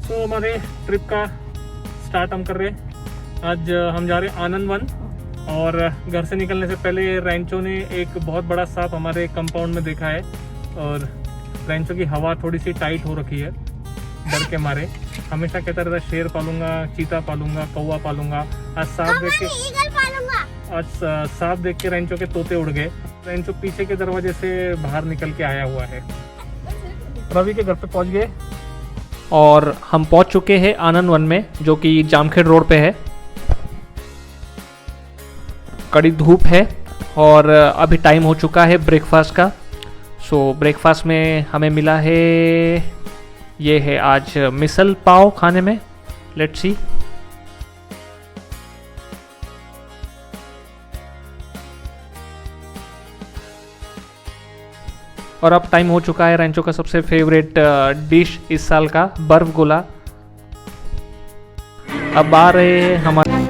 तो हमारे ट्रिप का स्टार्ट हम कर रहे हैं। आज हम जा रहे हैं आनंद वन, और घर से निकलने से पहले रेंचो ने एक बहुत बड़ा सांप हमारे कंपाउंड में देखा है, और रेंचो की हवा थोड़ी सी टाइट हो रखी है डर के मारे। हमेशा कहता रहता है शेर पालूंगा, चीता पालूंगा, कौवा पालूंगा। आज सांप देख के रेंचो के तोते उड़ गए। रेंचो पीछे के दरवाजे से बाहर निकल के आया हुआ है। रवि के घर पे पहुंच गए और हम पहुंच चुके हैं आनंद वन में, जो कि जामखेड़ रोड पे है। कड़ी धूप है और अभी टाइम हो चुका है ब्रेकफास्ट का। सो ब्रेकफास्ट में हमें मिला है, ये है आज मिसल पाव खाने में। Let's see. और अब टाइम हो चुका है रेंचो का सबसे फेवरेट डिश इस साल का, बर्फ गोला। अब आ रहे हैं हमारे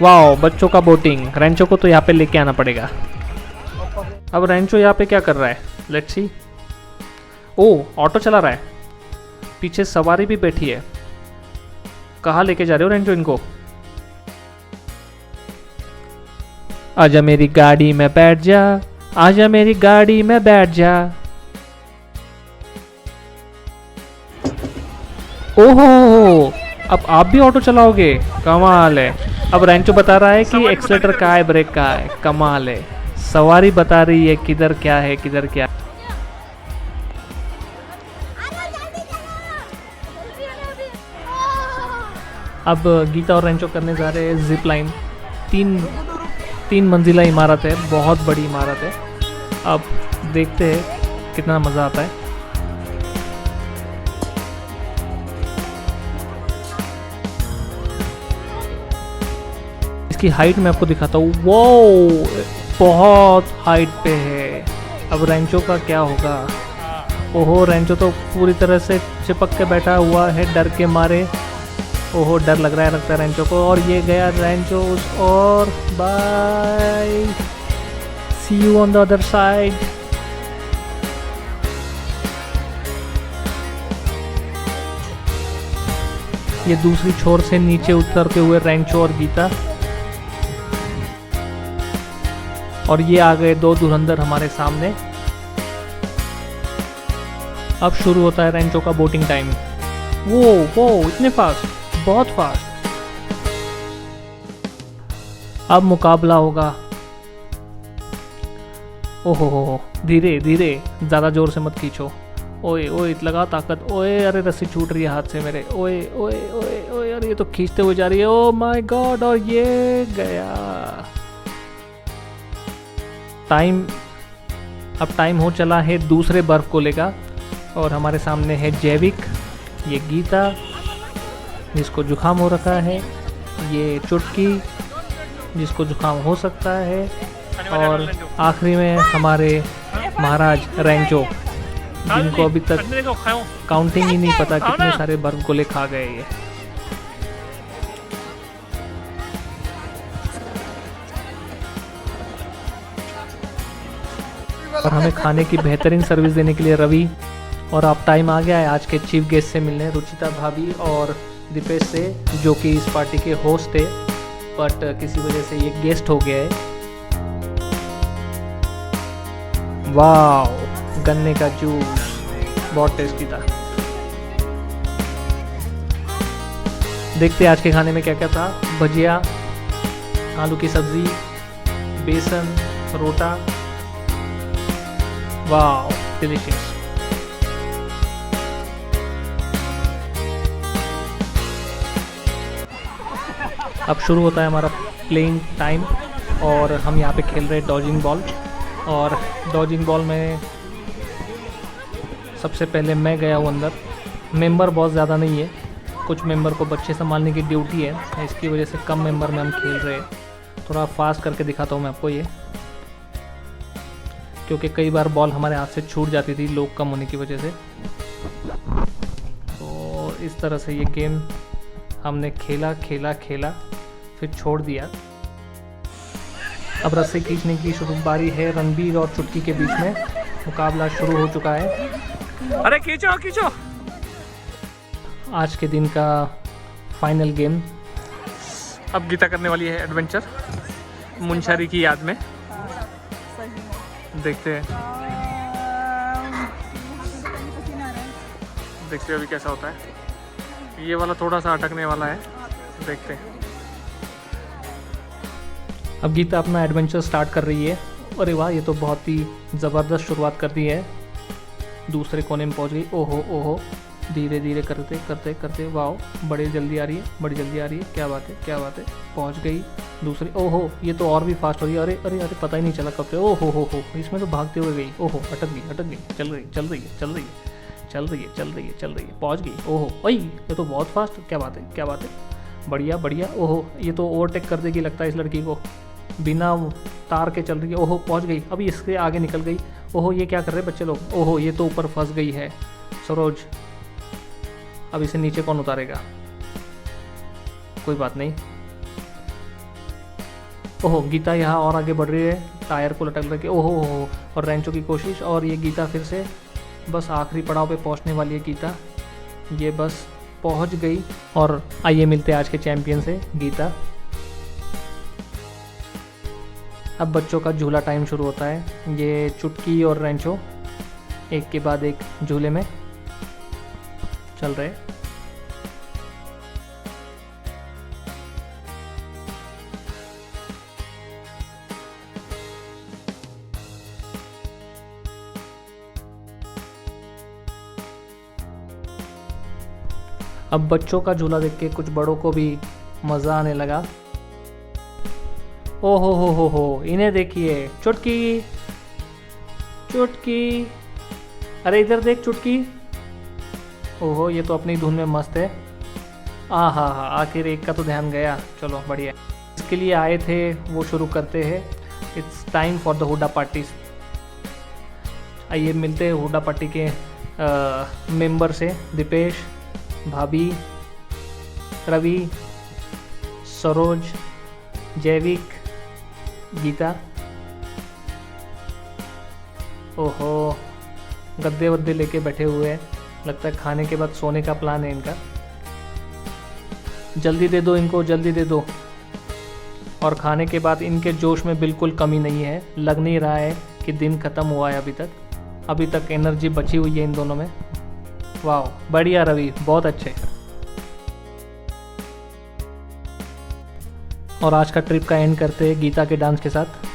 वाओ, बच्चों का बोटिंग। रेंचो को तो यहाँ पे लेके आना पड़ेगा। अब रेंचो यहाँ पे क्या कर रहा है, लेट्स सी। ओ, ऑटो चला रहा है, पीछे सवारी भी बैठी है। कहाँ लेके जा रहे हो रेंचो इनको? आजा मेरी गाड़ी में बैठ जा, आजा मेरी गाड़ी में बैठ जा। ओहो, अब आप भी ऑटो चलाओगे? कमाल है। अब रेंचो बता रहा है कि एक्सीलेटर कहाँ है, ब्रेक कहाँ है। कमाल है। सवारी बता रही है किधर क्या है, किधर क्या। अब गीता और रेंचो करने जा रहे हैं जिप लाइन। तीन मंजिला इमारत है, बहुत बड़ी इमारत है। अब देखते हैं कितना मज़ा आता है। इसकी हाइट मैं आपको दिखाता हूँ। वो बहुत हाइट पे है। अब रेंचो का क्या होगा? ओहो, रेंचो तो पूरी तरह से चिपक के बैठा हुआ है डर के मारे। ओहो, डर लग रहा है लगता है रेंचो को। और ये गया रेंचो उस और। Bye, see you on the other side. ये दूसरी छोर से नीचे उतरते हुए रेंचो और गीता। और ये आ गए दो धुरंधर हमारे सामने। अब शुरू होता है रेंचो का बोटिंग टाइम। वो इतने फास्ट, बहुत फास्ट। अब मुकाबला होगा। ओहो, धीरे धीरे, ज्यादा जोर से मत खींचो। ओए ओए, लगा ताकत। ओए, अरे रस्सी छूट रही है हाथ से मेरे। ओए ओए ओए ओए, अरे ये तो खींचते हुए जा रही है। ओ माय गॉड, और ये गया। अब टाइम हो चला है दूसरे बर्फ गोले का। और हमारे सामने है जैविक, ये गीता जिसको जुकाम हो रखा है, ये चुटकी जिसको जुकाम हो सकता है, और आखिरी में हमारे महाराज रेंचो, जिनको अभी तक काउंटिंग ही नहीं पता कितने सारे बर्फ गोले खा गए ये। और हमें खाने की बेहतरीन सर्विस देने के लिए रवि। और अब टाइम आ गया है आज के चीफ गेस्ट से मिलने, रुचिता भाभी और दीपेश से, जो कि इस पार्टी के होस्ट थे, बट किसी वजह से ये गेस्ट हो गया है। वाह, गन्ने का जूस बहुत टेस्टी था। देखते हैं आज के खाने में क्या क्या था। भजिया, आलू की सब्ज़ी, बेसन, रोटा। वाह, डिलीशियस। अब शुरू होता है हमारा प्लेइंग टाइम और हम यहाँ पे खेल रहे हैं डॉजिंग बॉल। और डॉजिंग बॉल में सबसे पहले मैं गया हूँ अंदर। मेंबर बहुत ज़्यादा नहीं है, कुछ मेंबर को बच्चे संभालने की ड्यूटी है, इसकी वजह से कम मेंबर में हम खेल रहे हैं। थोड़ा फास्ट करके दिखाता हूँ मैं आपको ये, क्योंकि कई बार बॉल हमारे हाथ से छूट जाती थी लोग कम होने की वजह से। तो इस तरह से ये गेम हमने खेला खेला खेला फिर छोड़ दिया। अब रस्से खींचने की शुरू बारी है। रणबीर और चुटकी के बीच में मुकाबला शुरू हो चुका है। अरे खींचो खींचो। आज के दिन का फाइनल गेम। अब गीता करने वाली है एडवेंचर मुंशारी की याद में। देखते हैं अभी कैसा होता है। ये वाला थोड़ा सा अटकने वाला है, देखते हैं। अब गीता अपना एडवेंचर स्टार्ट कर रही है। अरे वाह, ये तो बहुत ही ज़बरदस्त शुरुआत कर दी है। दूसरे कोने में पहुंच गई। ओहो ओहो, धीरे धीरे करते करते करते वाह, बड़ी जल्दी आ रही है, बड़ी जल्दी आ रही है। क्या बात है, क्या बात है। पहुंच गई दूसरी। ओहो, ये तो और भी फास्ट हो रही है। अरे अरे अरे, पता ही नहीं चला कब से। ओहो हो, इसमें तो भागते हुए गई। ओहो, अटक गई। चल रही है, चल रही है, चल रही है, चल रही है, चल रही है, चल रही है। पहुंच गई। ओहो ओई, ये तो बहुत फास्ट। क्या बात है, क्या बात है। बढ़िया बढ़िया। ओहो, ये तो ओवरटेक कर देगी लगता है इस लड़की को, बिना तार के चल रही है। ओहो, पहुंच गई। अभी इसके आगे निकल गई। ओहो, ये क्या कर रहे हैं बच्चे लोग। ओहो, ये तो ऊपर फंस गई है सरोज। अब इसे नीचे कौन उतारेगा। कोई बात नहीं। ओहो, गीता यहाँ और आगे बढ़ रही है, टायर को लटक रखे। ओहो, और रेंचो की कोशिश। और ये गीता फिर से बस आखिरी पड़ाव पे पहुंचने वाली है गीता। ये बस पहुंच गई। और आइए मिलते हैं आज के चैंपियन से, गीता। अब बच्चों का झूला टाइम शुरू होता है। ये चुटकी और रेंचो एक के बाद एक झूले में चल रहे। अब बच्चों का झूला देख के कुछ बड़ों को भी मज़ा आने लगा। ओ हो, इन्हें देखिए। चुटकी चुटकी, अरे इधर देख चुटकी। ओहो, ये तो अपनी धुन में मस्त है। हाँ, आखिर एक का तो ध्यान गया। चलो बढ़िया। इसके लिए आए थे वो शुरू करते हैं। It's time for the Hooda party. आइए मिलते हैं हुडा पार्टी के मेंबर से। दीपेश, भाभी, रवि, सरोज, जैविक, गीता। ओहो, गद्दे वद्दे लेके बैठे हुए हैं, लगता है खाने के बाद सोने का प्लान है इनका। जल्दी दे दो इनको, जल्दी दे दो। और खाने के बाद इनके जोश में बिल्कुल कमी नहीं है। लग नहीं रहा है कि दिन ख़त्म हुआ है अभी तक एनर्जी बची हुई है इन दोनों में। वाह, बढ़िया रवि, बहुत अच्छे। और आज का ट्रिप का एंड करते हैं गीता के डांस के साथ।